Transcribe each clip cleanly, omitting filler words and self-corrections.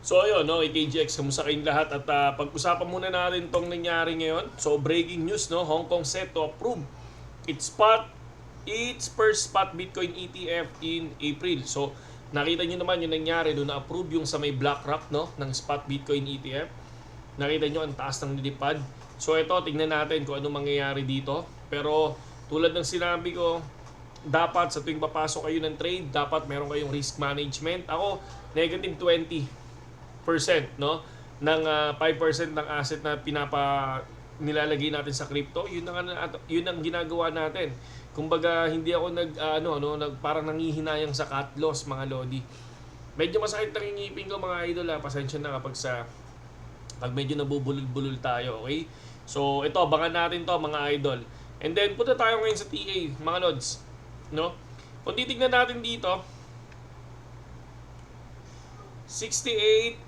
So ayun, no, KGX, kamusta kayong lahat? At pag-usapan muna natin tong nangyari ngayon. So breaking news, no, Hong Kong set to approve its first spot Bitcoin ETF in April. So nakita nyo naman yung nangyari doon, na-approve yung sa may BlackRock, no, ng spot Bitcoin ETF. Nakita nyo ang taas ng nilipad. So ito, tingnan natin kung ano mangyayari dito. Pero tulad ng sinabi ko, dapat sa tuwing papasok kayo ng trade, dapat meron kayong risk management. Ako, negative 20%, no, ng 5% ng asset na nilalagay natin sa crypto. Yun ang ginagawa natin. Kumbaga hindi ako parang nangihinayang sa cut loss, mga lodi. Medyo masakit ang ngipin ko, mga idol, pasensya na pag medyo nabubulol-bulol tayo, okay? So ito, abangan natin to, mga idol. And then punta tayo ngayon sa TA, mga lods, no? Kung titignan natin dito, 68.7,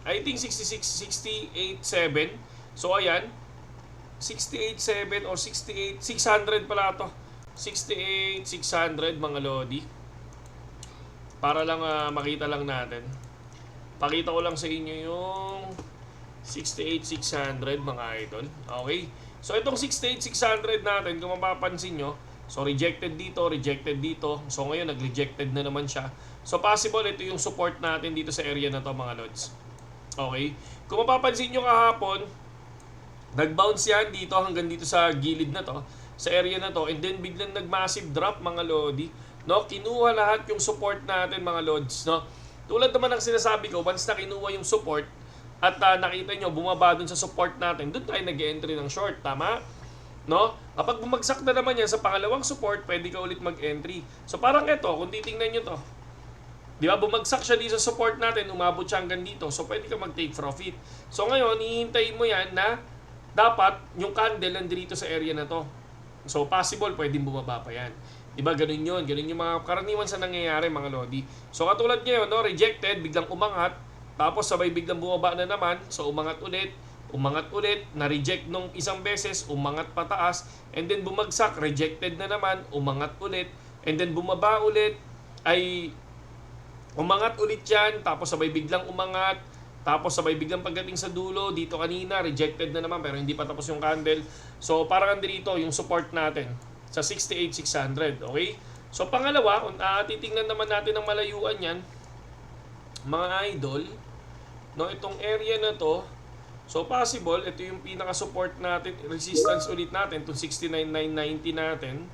I think 68.7. So ayan, 68.7 or 68.600 pala to. 68.600, mga lodi. Para lang makita lang natin. Pakita ko lang sa inyo yung 68.600, mga idol. Okay? So itong 68.600 natin, kung mapapansin nyo, so rejected dito. So ngayon nag-rejected na naman siya. So possible ito yung support natin dito sa area na to, mga lods. Okay? Kung mapapansin nyo kahapon, nag-bounce yan dito hanggang dito sa gilid na to, sa area na to, and then biglang nag-massive drop, mga lodi. No? Kinuha lahat yung support natin, mga lods, no? Tulad naman ng sinasabi ko, once na kinuha yung support at nakita nyo bumaba dun sa support natin, dun tayo nag-entry ng short, tama? No? Kapag bumagsak na naman yan sa pangalawang support, pwede ka ulit mag-entry. So parang ito, kung titingnan nyo to, di ba, bumagsak siya dito sa support natin, umabot siya hanggang dito, so pwede ka mag-take profit. So ngayon, hihintayin mo yan na dapat yung candle nandito sa area na to. So possible, pwedeng bumaba pa yan. Diba, ganun yun. Ganun yung mga karaniwan sa nangyayari, mga lodi. So katulad ngayon, no, rejected, biglang umangat, tapos sabay biglang bumaba na naman, so umangat ulit, na-reject nung isang beses, umangat pataas, and then bumagsak, rejected na naman, umangat ulit, and then bumaba ulit, ay umangat ulit yan, tapos sabay biglang umangat, tapos sabay biglang pagdating sa dulo, dito kanina, rejected na naman, pero hindi pa tapos yung candle. So parang andito yung support natin sa 68,600, okay? So pangalawa, kung titingnan naman natin ng malayuan yan, mga idol, no, itong area na to, so possible, ito yung pinaka-support natin, resistance ulit natin, itong 69,990 natin.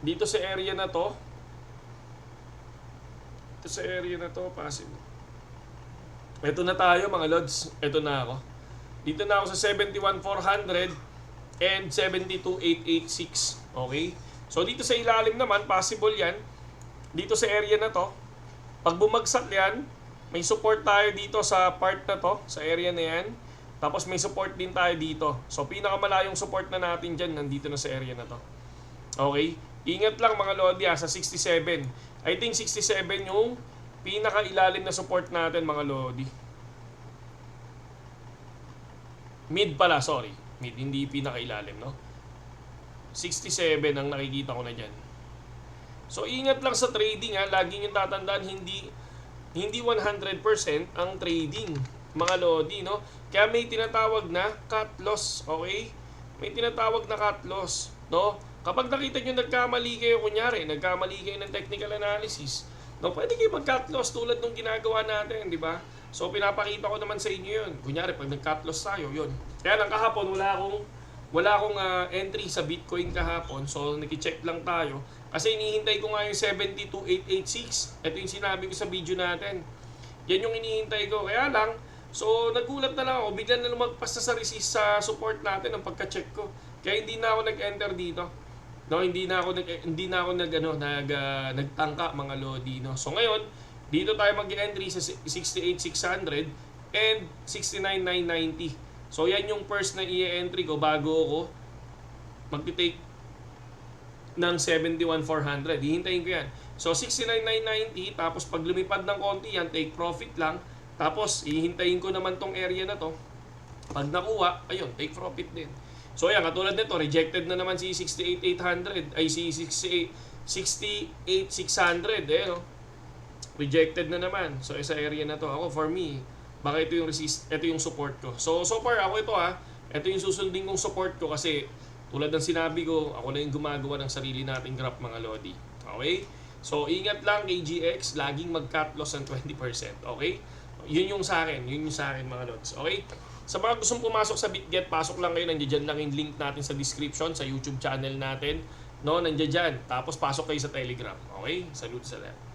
Dito sa area na to, possible. Ito na tayo, mga lods, ito na ako. Dito na ako sa 71,400 and 72,886. Okay? So dito sa ilalim naman, possible yan. Dito sa area na to, pag bumagsak yan, may support tayo dito sa part na to, sa area na yan. Tapos may support din tayo dito. So pinakamalayong support na natin dyan, nandito na sa area na to. Okay? Ingat lang, mga lodi, sa 67. I think 67 yung pinakailalim na support natin, mga lodi. Mid pala, sorry. Mid, hindi pinakailalim, no? 67 ang nakikita ko na dyan. So ingat lang sa trading, lagi nyo tatandaan, hindi 100% ang trading, mga lodi, no? Kaya may tinatawag na cut loss, okay? May tinatawag na cut loss, no? Kapag nakita nyo nagkamali kayo ng technical analysis, no, pwede kayo mag-cut loss tulad ng ginagawa natin, di ba? So pinapakita ko naman sa inyo yun. Kunyari, pag nag-cut loss tayo, yun. Kaya lang kahapon, wala akong entry sa Bitcoin kahapon. So naki-check lang tayo. Kasi inihintay ko nga yung 72,886. Ito yung sinabi ko sa video natin. Yan yung inihintay ko. Kaya lang, so nagulat na lang ako. Bigla na lumagpas na sa resist sa support natin ang pagka-check ko. Kaya hindi na ako nag-enter dito. No, hindi na ako nagtangka, mga lodi, no. So ngayon, dito tayo mag-entry sa 68,600 and 69,990. So yan yung first na i-entry ko bago ako magti-take ng 71,400. Hihintayin ko yan. So 69,990, tapos pag lumipad ng konti yan, take profit lang. Tapos hihintayin ko naman tong area na to. Pag nakuha, ayun, take profit din. So yan, katulad nito, rejected na naman si 68,800, ay si 68,600, no? rejected na naman. So sa area na to, ako for me, baka ito yung ito yung support ko. So far ako ito ito yung susundin kong support ko kasi tulad ng sinabi ko, ako na yung gumagawa ng sarili nating graph mga lodi. Okay? So ingat lang KGX, laging mag-cut loss ng 20%. Okay? Yun yung sa akin mga lods. Okay? Sa mga gustong pumasok sa BitGet, pasok lang kayo, nandiyan lang yung link natin sa description sa YouTube channel natin. No, nandiyan dyan. Tapos pasok kayo sa Telegram. Okay? Salute sa lahat.